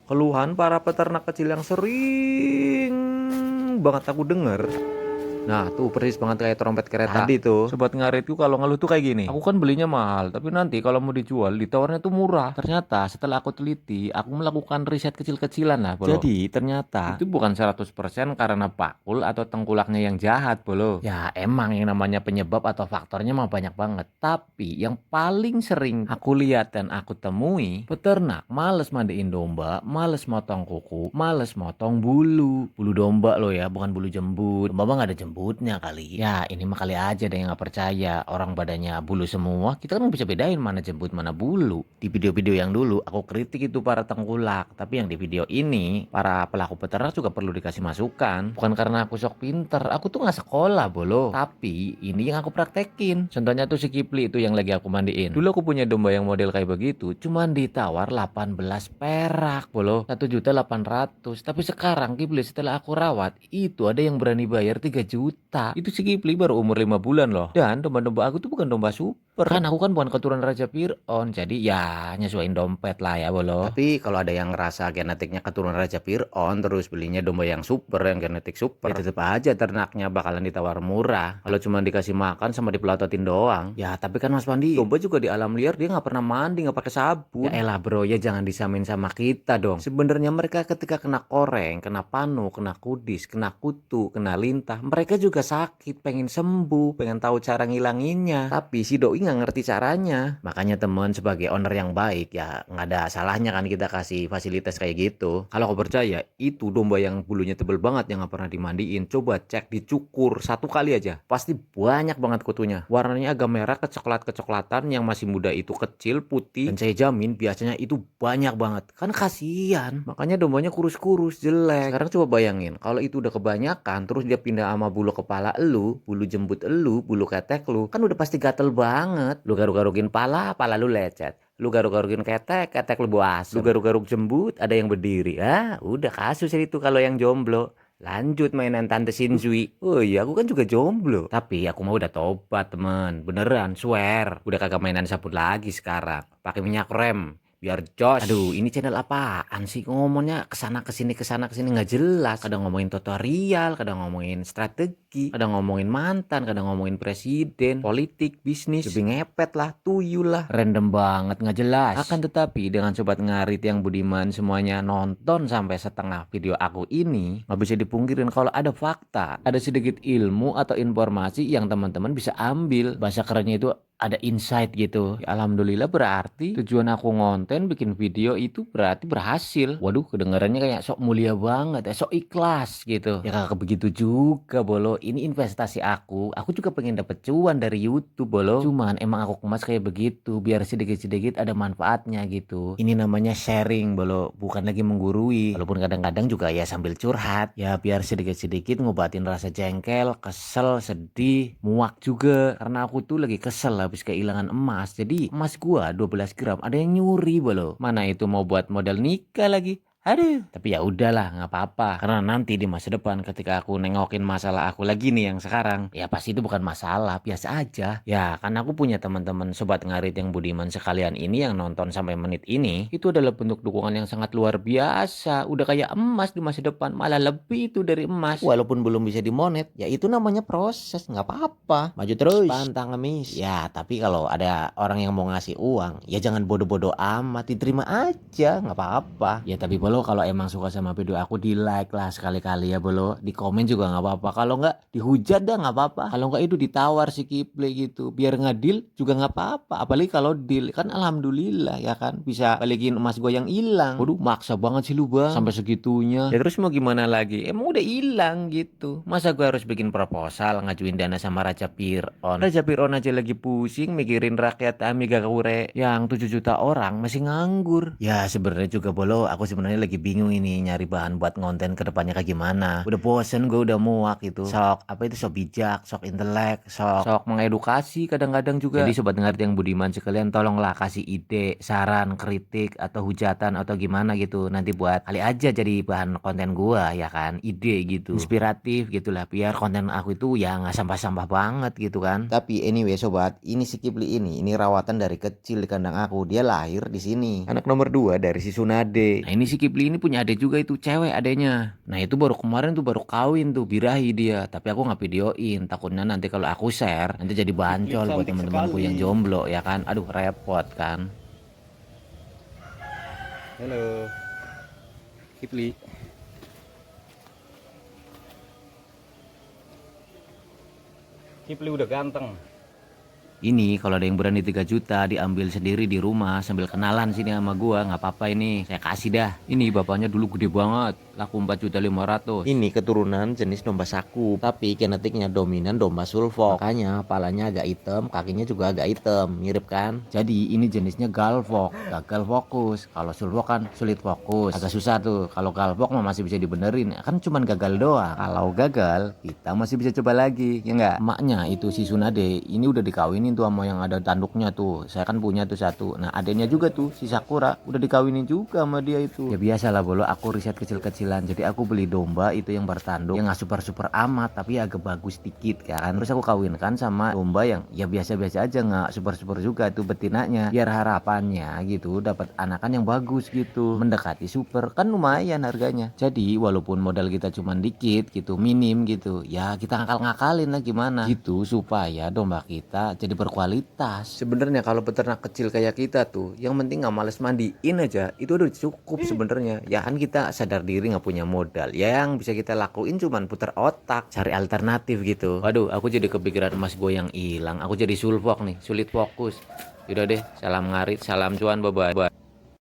Keluhan para peternak kecil yang sering banget aku denger. Nah tuh persis banget kayak trompet kereta tadi tuh. Sobat ngaritku kalau ngeluh tuh kayak gini. Aku kan belinya mahal, tapi nanti kalau mau dijual ditawarnya tuh murah. Ternyata setelah aku teliti, aku melakukan riset kecil-kecilan lah, Bolo. Jadi ternyata itu bukan 100% karena pakul atau tengkulaknya yang jahat, Bolo. Ya emang yang namanya penyebab atau faktornya mah banyak banget. Tapi yang paling sering aku lihat dan aku temui, peternak males mandiin domba, males motong kuku, males motong bulu. Bulu domba loh ya, bukan bulu jembut. Domba mah nggak ada jembutnya kali. Ya ini mah kali aja ada yang nggak percaya. Orang badannya bulu semua, kita kan bisa bedain mana jembut mana bulu. Di video-video yang dulu aku kritik itu para tengkulak, tapi yang di video ini para pelaku peternak juga perlu dikasih masukan. Bukan karena aku sok pinter, aku tuh nggak sekolah bolo. Tapi ini yang aku praktekin. Contohnya tuh si Kipli itu yang lagi aku mandiin. Dulu aku punya domba yang model kayak begitu, cuman ditawar 18 perak bolo, 1.800.000. Tapi sekarang Kipli setelah aku rawat, itu ada yang berani bayar 3 juta. Itu si Kipli baru umur 5 bulan loh. Dan domba-domba aku tuh bukan domba super. Kan aku kan bukan keturunan Raja Fir'aun, jadi ya nyesuaiin dompet lah ya bolo. Tapi kalau ada yang ngerasa genetiknya keturunan Raja Fir'aun terus belinya domba yang super, yang genetik super, ya tetep aja ternaknya bakalan ditawar murah. Kalau cuma dikasih makan sama dipelototin doang. Ya tapi kan Mas Pandi, domba juga di alam liar dia nggak pernah mandi, nggak pakai sabun. Ya elah bro, ya jangan disamain sama kita dong. Sebenarnya mereka ketika kena koreng, kena panu, kena kudis, kena kutu, kena lintah, mereka juga sakit, pengen sembuh, pengen tahu cara ngilanginnya. Tapi si doi nggak ngerti caranya. Makanya temen sebagai owner yang baik ya nggak ada salahnya kan kita kasih fasilitas kayak gitu. Kalau kau percaya itu domba yang bulunya tebel banget yang nggak pernah dimandiin, coba cek dicukur 1 kali aja, pasti banyak banget kutunya. Warnanya agak merah kecoklat-kecoklatan, yang masih muda itu kecil putih, dan saya jamin biasanya itu banyak banget. Kan kasihan, makanya dombanya kurus-kurus jelek. Sekarang coba bayangin kalau itu udah kebanyakan terus dia pindah sama bulu kepala elu, bulu jembut elu, bulu ketek lu, kan udah pasti gatel banget. Lu garuk-garukin pala, pala lu lecet. Lu garuk-garukin ketek, ketek lu bau asem. Lu garuk-garuk jembut, ada yang berdiri. Udah kasus itu kalau yang jomblo. Lanjut mainan Tante Shinzui. Oh iya, aku kan juga jomblo. Tapi aku mau udah tobat, temen. Beneran, swear. Udah kagak mainan sabun lagi sekarang. Pakai minyak rem. Biar jos. Aduh, ini channel apaan sih? Ngomongnya kesana kesini nggak jelas. Kadang ngomongin tutorial, kadang ngomongin strategi, kadang ngomongin mantan, kadang ngomongin presiden, politik, bisnis, lebih ngepet lah, tuyul lah, random banget nggak jelas. Akan tetapi dengan sobat ngarit yang budiman semuanya nonton sampai setengah video aku ini, nggak bisa dipungkirin kalau ada fakta, ada sedikit ilmu atau informasi yang teman-teman bisa ambil. Bahasa kerennya itu ada insight gitu. Ya, alhamdulillah berarti tujuan aku ngonten bikin video itu berarti berhasil. Waduh, kedengarannya kayak sok mulia banget ya, sok ikhlas gitu. Ya kagak begitu juga bolo. Ini investasi aku. Aku juga pengen dapet cuan dari YouTube bolo. Cuman emang aku kemas kayak begitu biar sedikit-sedikit ada manfaatnya gitu. Ini namanya sharing bolo, bukan lagi menggurui. Walaupun kadang-kadang juga ya sambil curhat. Ya biar sedikit-sedikit ngobatin rasa jengkel, kesel, sedih, muak juga. Karena aku tuh lagi kesel habis kehilangan emas. Jadi emas gua 12 gram ada yang nyuri bolo. Mana itu mau buat modal nikah lagi. Aduh, tapi ya udahlah, nggak apa-apa. Karena nanti di masa depan ketika aku nengokin masalah aku lagi nih yang sekarang, ya pasti itu bukan masalah, biasa aja. Ya, kan aku punya teman-teman sobat ngarit yang budiman sekalian ini yang nonton sampai menit ini, itu adalah bentuk dukungan yang sangat luar biasa. Udah kayak emas di masa depan, malah lebih itu dari emas. Walaupun belum bisa dimonet, ya itu namanya proses, nggak apa-apa. Maju terus, pantang ngemis. Ya, tapi kalau ada orang yang mau ngasih uang, ya jangan bodoh-bodoh amat, diterima aja, nggak apa-apa. Ya tapi bolo kalau emang suka sama video aku di like lah sekali-kali ya bolo, di komen juga nggak apa-apa. Kalau nggak dihujat dah nggak apa-apa. Kalau nggak itu ditawar si Kipli gitu, biar ngadil juga nggak apa-apa. Apalagi kalau deal kan alhamdulillah ya kan bisa balikin emas gua yang hilang. Waduh maksa banget sih lu bang, sampai segitunya. Ya terus mau gimana lagi? Emang udah hilang gitu. Masa gua harus bikin proposal ngajuin dana sama Raja Fir'aun? Raja Fir'aun aja lagi pusing mikirin rakyat Amiga Kure yang 7 juta orang masih nganggur. Ya sebenarnya juga bolo, aku sebenarnya lagi bingung ini nyari bahan buat ngonten ke depannya kayak gimana. Udah bosen, gue udah muak gitu. Sok apa itu, sok bijak, sok intelek, sok mengedukasi kadang-kadang juga. Jadi sobat ngarit yang budiman sekalian tolonglah kasih ide, saran, kritik atau hujatan atau gimana gitu. Nanti buat kali aja jadi bahan konten gua ya kan. Ide gitu. Inspiratif gitulah biar konten aku itu ya nggak sampah-sampah banget gitu kan. Tapi anyway sobat, ini si Kipli ini rawatan dari kecil di kandang aku. Dia lahir di sini. Anak nomor 2 dari si Sunade. Nah ini si Kipli Kipli ini punya adek juga itu, cewek adeknya. Nah itu baru kemarin tuh baru kawin tuh, birahi dia. Tapi aku nggak videoin, takutnya nanti kalau aku share nanti jadi bancol buat teman-temanku yang jomblo ya kan. Aduh repot kan. Halo, Kipli. Kipli udah ganteng. Ini kalau ada yang berani 3 juta diambil sendiri di rumah sambil kenalan sini sama gua, nggak apa-apa ini. Saya kasih dah. Ini bapaknya dulu gede banget, laku 4.500.000. Ini keturunan jenis domba saku, tapi genetiknya dominan domba sulfok. Makanya palanya agak hitam, kakinya juga agak hitam, mirip kan? Jadi ini jenisnya galvok, gagal fokus. Kalau sulfok kan sulit fokus, agak susah tuh. Kalau galvok mah masih bisa dibenerin, kan cuman gagal doang. Kalau gagal, kita masih bisa coba lagi, ya nggak? Emaknya itu si Sunade, ini udah dikawinin tuh sama yang ada tanduknya tuh. Saya kan punya tuh satu. Nah adanya juga tuh si Sakura udah dikawinin juga sama dia itu. Ya biasa lah bolo, aku riset kecil-kecilan. Jadi aku beli domba itu yang bertanduk, yang nggak super-super amat tapi agak bagus dikit kan. Terus aku kawinkan sama domba yang ya biasa-biasa aja, nggak super-super juga tuh betinanya. Biar harapannya gitu dapat anakan yang bagus gitu, mendekati super kan lumayan harganya. Jadi walaupun modal kita cuman dikit gitu, minim gitu, ya kita ngakal-ngakalin lah gimana gitu supaya domba kita jadi berkualitas. Sebenarnya kalau peternak kecil kayak kita tuh, yang penting nggak males mandiin aja, itu udah cukup sebenarnya. Ya kan kita sadar diri nggak punya modal. Ya yang bisa kita lakuin cuman putar otak, cari alternatif gitu. Waduh, aku jadi kepikiran emas gue yang hilang. Aku jadi sulfok nih, sulit fokus. Yaudah deh, salam ngarit, salam cuan, bye bye.